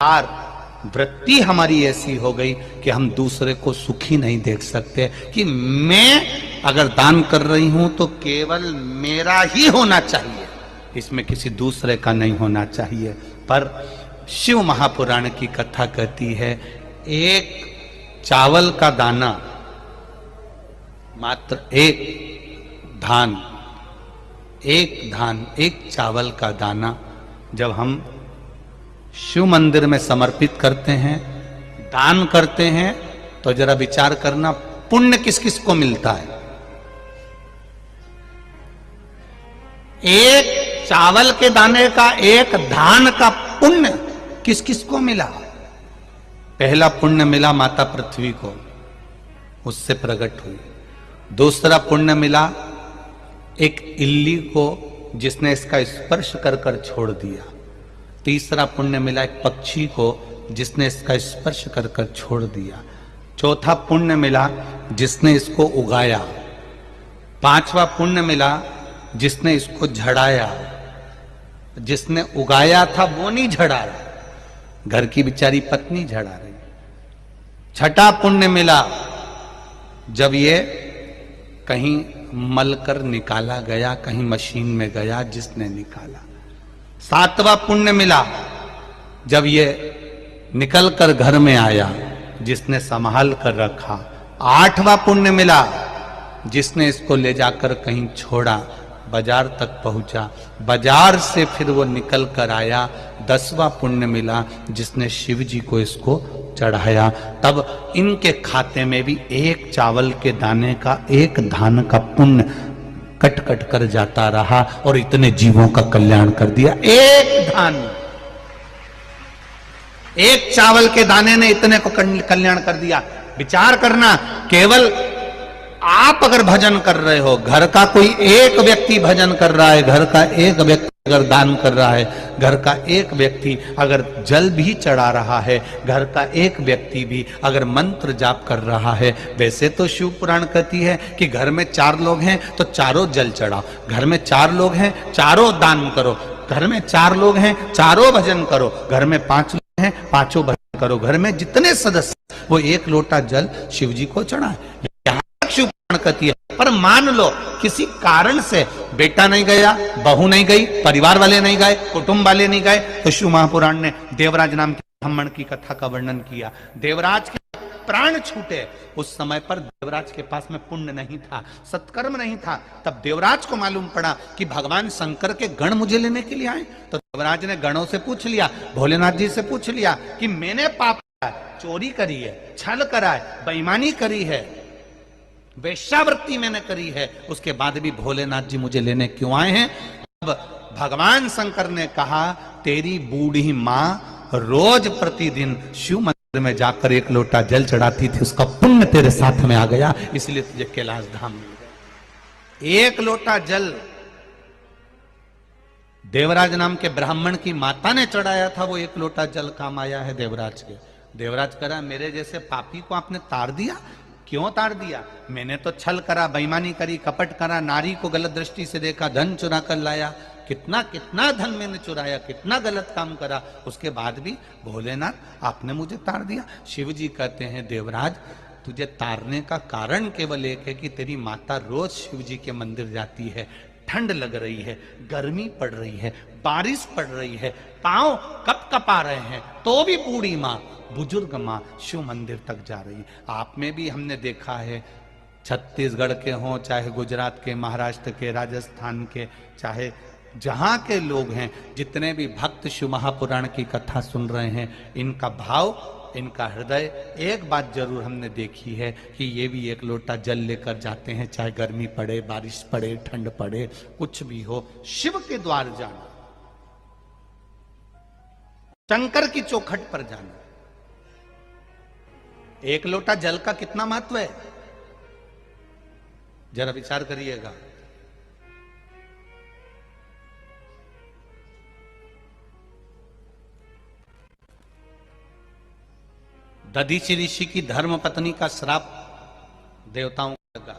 यार वृत्ति हमारी ऐसी हो गई कि हम दूसरे को सुखी नहीं देख सकते, कि मैं अगर दान कर रही हूं तो केवल मेरा ही होना चाहिए, इसमें किसी दूसरे का नहीं होना चाहिए। पर शिव महापुराण की कथा कहती है, एक चावल का दाना, मात्र एक धान, एक चावल का दाना जब हम शिव मंदिर में समर्पित करते हैं, दान करते हैं, तो जरा विचार करना पुण्य किस किस को मिलता है। एक चावल के दाने का, एक धान का पुण्य किस किस को मिला? पहला पुण्य मिला माता पृथ्वी को, उससे प्रकट हुई। दूसरा पुण्य मिला एक इल्ली को, जिसने इसका स्पर्श कर कर छोड़ दिया। तीसरा पुण्य मिला एक पक्षी को, जिसने इसका स्पर्श कर कर छोड़ दिया। चौथा पुण्य मिला जिसने इसको उगाया। पांचवा पुण्य मिला जिसने इसको झड़ाया। जिसने उगाया था वो नहीं झड़ाया, घर की बेचारी पत्नी झड़ा रही। छठा पुण्य मिला जब ये कहीं मलकर निकाला गया, कहीं मशीन में गया, जिसने निकाला। सातवां पुण्य मिला जब ये निकल कर घर में आया, जिसने संभाल कर रखा। आठवां पुण्य मिला जिसने इसको ले जाकर कहीं छोड़ा, बाजार तक पहुंचा, बाजार से फिर वो निकल कर आया। 10वां पुण्य मिला जिसने शिव जी को इसको चढ़ाया। तब इनके खाते में भी एक चावल के दाने का, एक धान का पुण्य कट कट कर जाता रहा और इतने जीवों का कल्याण कर दिया। एक धान, एक चावल के दाने ने इतने को कल्याण कर दिया। विचार करना, केवल आप अगर भजन कर रहे हो, घर का कोई एक व्यक्ति भजन कर रहा है, घर का एक व्यक्ति अगर दान कर रहा है, घर का एक व्यक्ति अगर जल भी चढ़ा रहा है, घर का एक व्यक्ति भी अगर मंत्र जाप कर रहा है। वैसे तो शिव पुराण कहती है कि घर में 4 लोग हैं तो चारों जल चढ़ाओ, घर में 4 लोग हैं चारों दान करो, घर में 4 लोग हैं चारों भजन करो, घर में 5 लोग हैं 5 भजन करो, घर में जितने सदस्य वो 1 लोटा जल शिव जी को चढ़ाए। शिव पुराण कहती है। पर मान लो किसी कारण से बेटा नहीं गया, बहू नहीं गई, परिवार वाले नहीं गए, कुटुंब वाले नहीं गए, तो शिव महापुराण ने देवराज नाम के ब्राह्मण की कथा का वर्णन किया। देवराज के प्राण छूटे, उस समय पर देवराज के पास में पुण्य नहीं था, सत्कर्म नहीं था। तब देवराज को मालूम पड़ा कि भगवान शंकर के गण मुझे लेने के लिए आए। तो देवराज ने गणों से पूछ लिया, भोलेनाथ जी से पूछ लिया कि मैंने पाप किया, चोरी करी है, छल करा है, बेईमानी करी है, वेश्यावृत्ति मैंने करी है, उसके बाद भी भोलेनाथ जी मुझे लेने क्यों आए हैं? अब भगवान शंकर ने कहा, तेरी बूढ़ी माँ रोज प्रतिदिन शिव मंदिर में जाकर 1 लोटा जल चढ़ाती थी, उसका पुण्य तेरे साथ में आ गया, इसलिए तुझे कैलाश धाम मिल गया। 1 लोटा जल देवराज नाम के ब्राह्मण की माता ने चढ़ाया था, वो 1 लोटा जल काम आया है देवराज के। देवराज करा, मेरे जैसे पापी को आपने तार दिया। क्यों तार दिया? मैंने तो छल करा, बेईमानी करी, कपट करा, नारी को गलत दृष्टि से देखा, धन चुरा कर लाया, कितना कितना धन मैंने चुराया, कितना गलत काम करा, उसके बाद भी भोलेनाथ आपने मुझे तार दिया। शिव जी कहते हैं, देवराज तुझे तारने का कारण केवल एक है कि तेरी माता रोज शिव जी के मंदिर जाती है, ठंड लग रही है, गर्मी पड़ रही है, बारिश पड़ रही है, पांव कप कपा रहे हैं, तो भी बूढ़ी माँ, बुजुर्ग माँ शिव मंदिर तक जा रही है। आप में भी हमने देखा है, छत्तीसगढ़ के हों, चाहे गुजरात के, महाराष्ट्र के, राजस्थान के, चाहे जहां के लोग हैं, जितने भी भक्त शिव महापुराण की कथा सुन रहे हैं, इनका भाव, इनका हृदय, एक बात जरूर हमने देखी है कि ये भी 1 लोटा जल लेकर जाते हैं, चाहे गर्मी पड़े, बारिश पड़े, ठंड पड़े, कुछ भी हो, शिव के द्वार जाना, शंकर की चौखट पर जाना। 1 लोटा जल का कितना महत्व है, जरा विचार करिएगा। दधीचि ऋषि की धर्म पत्नी का श्राप देवताओं को लगा।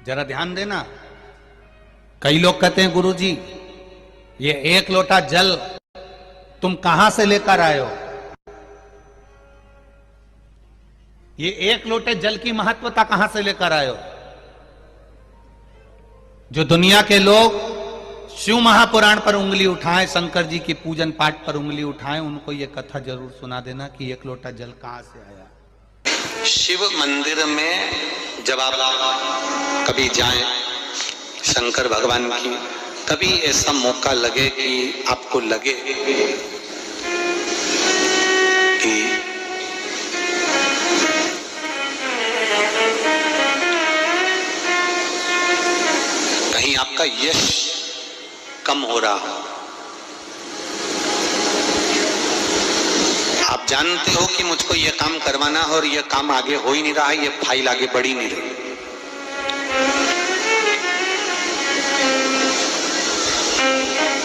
जरा ध्यान देना, कई लोग कहते हैं गुरुजी ये एक लोटा जल तुम कहां से लेकर आए हो? ये एक लोटे जल की महत्वता कहां से लेकर आए हो? जो दुनिया के लोग शिव महापुराण पर उंगली उठाएं, शंकर जी की पूजन पाठ पर उंगली उठाएं, उनको ये कथा जरूर सुना देना कि एक लोटा जल कहां से आया। शिव मंदिर में जब आप कभी जाएं शंकर भगवान की, कभी ऐसा मौका लगे कि आपको लगे कि कहीं आपका यश कम हो रहा हो, आप जानते हो कि मुझको ये काम करवाना है और ये काम आगे हो ही नहीं रहा है, ये फाइल आगे बढ़ ही नहीं रही,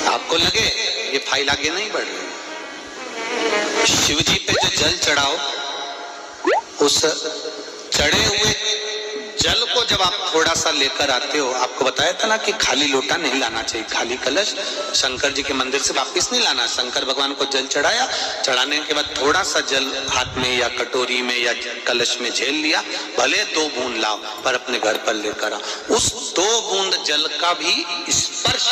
आपको लगे ये फाइल आगे नहीं बढ़ रही, शिव जी पे जो जल चढ़ाओ, उस चढ़े हुए जल को जब आप थोड़ा सा लेकर आते हो, आपको बताया था ना कि खाली लोटा नहीं लाना चाहिए, खाली कलश शंकर जी के मंदिर से वापस नहीं लाना। शंकर भगवान को जल चढ़ाया, चढ़ाने के बाद थोड़ा सा जल हाथ में या कटोरी में या कलश में झेल लिया, भले 2 बूंद लाओ पर अपने घर पर लेकर आओ। उस 2 बूंद जल का भी स्पर्श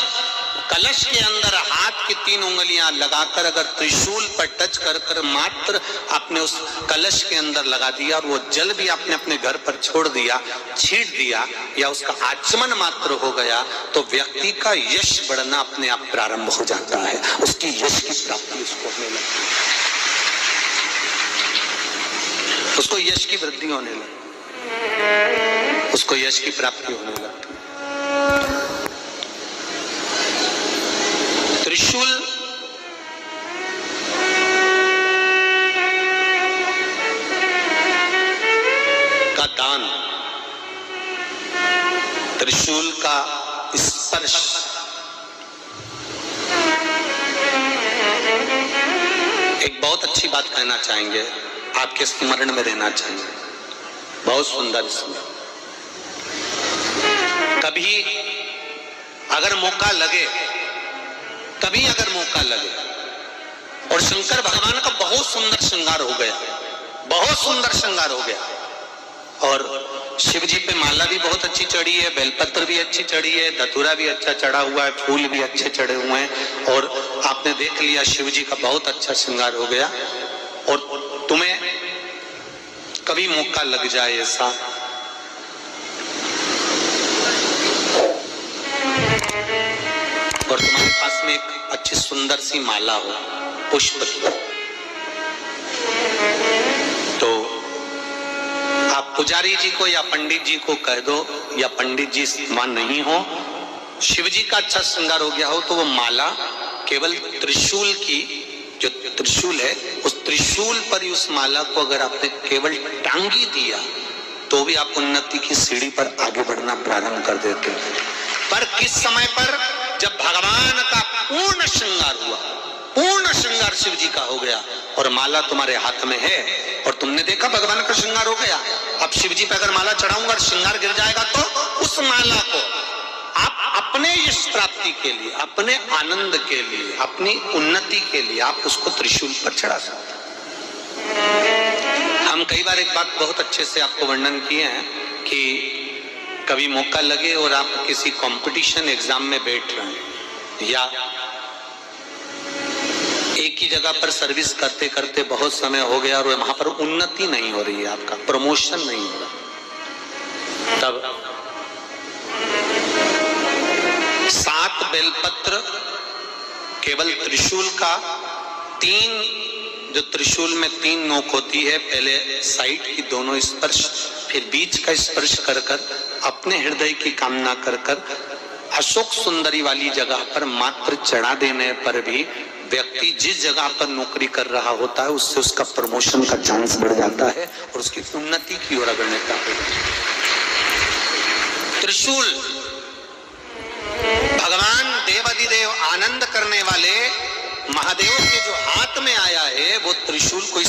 कलश के अंदर हाथ की 3 उंगलियां लगाकर अगर त्रिशूल पर टच कर कर मात्र आपने उस कलश के अंदर लगा दिया और वो जल भी आपने अपने घर पर छोड़ दिया, छींट दिया या उसका आचमन मात्र हो गया, तो व्यक्ति का यश बढ़ना अपने आप प्रारंभ हो जाता है, उसकी यश की प्राप्ति उसको होने लगती है, उसको यश की वृद्धि होने लगती, उसको यश की प्राप्ति होने लगती। त्रिशूल का दान, त्रिशूल का स्पर्श एक बहुत अच्छी बात कहना चाहेंगे, आपके स्मरण में रहना चाहिए, बहुत सुंदर इसमें। कभी अगर मौका लगे, कभी अगर मौका लगे और शंकर भगवान का बहुत सुंदर श्रृंगार हो गया, बहुत सुंदर श्रृंगार हो गया, और शिव जी पे माला भी बहुत अच्छी चढ़ी है, बेलपत्र भी अच्छी चढ़ी है, धतूरा भी अच्छा चढ़ा हुआ है, फूल भी अच्छे चढ़े हुए हैं, और आपने देख लिया शिव जी का बहुत अच्छा श्रृंगार हो गया, और तुम्हें कभी मौका लग जाए ऐसा और तुम्हारे पास में एक अच्छी सुंदर सी माला हो पुष्प की, तो आप पुजारी जी को या पंडित जी को कह दो, या पंडित जी वहां नहीं हो, शिव जी का अच्छा श्रृंगार हो गया हो, तो वो माला केवल त्रिशूल की, जो त्रिशूल है उस त्रिशूल पर ही उस माला को अगर आपने केवल टांगी दिया तो भी आप उन्नति की सीढ़ी पर आगे बढ़ना प्रारंभ कर देते हैं। पर किस समय पर? जब भगवान का पूर्ण श्रृंगार हुआ, पूर्ण श्रृंगार शिव जी का हो गया और माला तुम्हारे हाथ में है और तुमने देखा भगवान का श्रृंगार हो गया, अब शिव जी पे अगर माला चढ़ाऊंगा और श्रृंगार गिर जाएगा तो उस माला को आप अपने यश प्राप्ति के लिए, अपने आनंद के लिए, अपनी उन्नति के लिए आप उसको त्रिशूल पर चढ़ा सकते हैं। हम कई बार एक बात बहुत अच्छे से आपको वर्णन किए हैं कि कभी मौका लगे और आप किसी कंपटीशन एग्जाम में बैठ रहे हैं या एक ही जगह पर सर्विस करते करते बहुत समय हो गया और वहां पर उन्नति नहीं हो रही है, आपका प्रमोशन नहीं हो रहा, तब 7 बेलपत्र केवल त्रिशूल का 3, जो त्रिशूल में 3 नोक होती है, पहले साइड की दोनों स्पर्श, फिर बीच का स्पर्श कर कर अपने हृदय की कामना कर कर अशोक सुंदरी वाली जगह पर मात्र चढ़ा देने पर भी व्यक्ति जिस जगह पर नौकरी कर रहा होता है उससे उसका प्रमोशन का चांस बढ़ जाता है और उसकी उन्नति की ओर अग्रसर होता है। त्रिशूल भगवान देवाधिदेव आनंद करने वाले महादेव के जो हाथ में आया है वो त्रिशूल कोई